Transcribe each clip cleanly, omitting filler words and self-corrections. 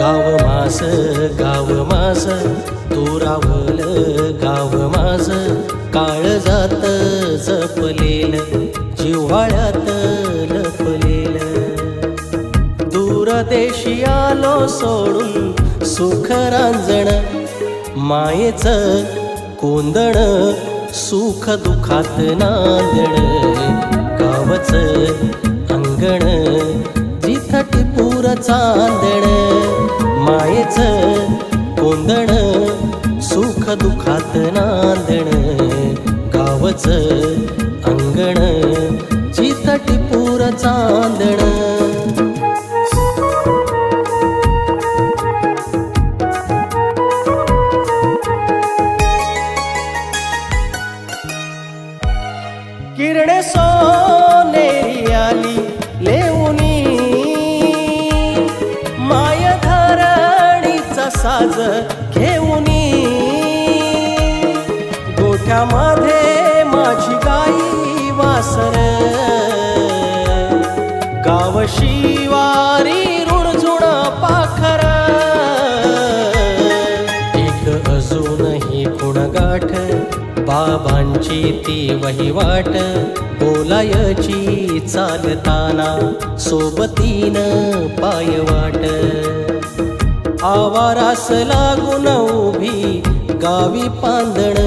गाव माझ दुरावल गाव माझ काळजात जपलेल जिव्हाळ्यात लपलेल दूरदेशी आलो सोडून सुख रांजण मायेचं कोंदण सुख दुखात नांदण गावचं अंगण जिथं टिपूर चांदण मायेचं कोंदण सुख दुखात नांदण गावचं अंगण जिथं टिपूर चांदण किरणे सोनेरी आली लेऊनी माय धरणीचा साज घेऊनी गोठ्यामध्ये माझी गाई वासर गाव शिवारी रुणझुण पाखर एक अजूनही गुणगाठ बाबांची ती वहिवाट बोलायची चालताना सोबतीन पायवाट आवारास लागून उभी गावी पांदण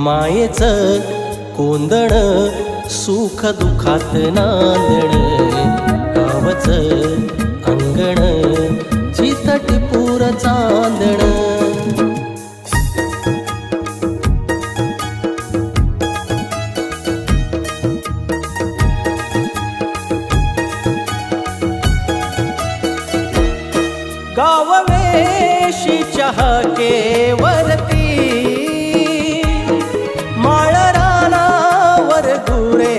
मायेचं कोंदण सुख दुखात नांदण गावचं अंगण जिथं टिपूर चांदण गाव वेशीच्या हाकेवरती माळ रानावर गुरे